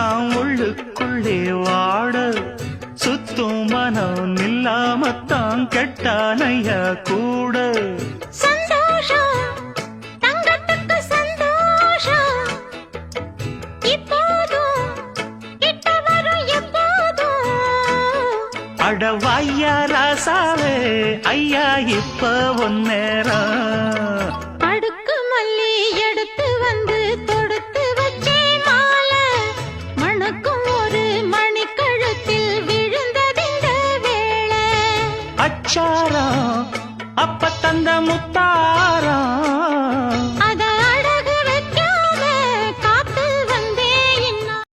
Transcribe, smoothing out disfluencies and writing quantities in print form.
எல்லாம் உள்ளுக்குள்ளே வாட சுத்தும் மனம் இல்லாமத்தான் கெட்டானையா கூட சந்தோஷம் தங்கத்துக்கு சந்தோஷம் இப்போதும் கிட்ட வரும் எப்போதும் அடவாயா ராசாவே ஐயா இப்ப ஒன்னேரம்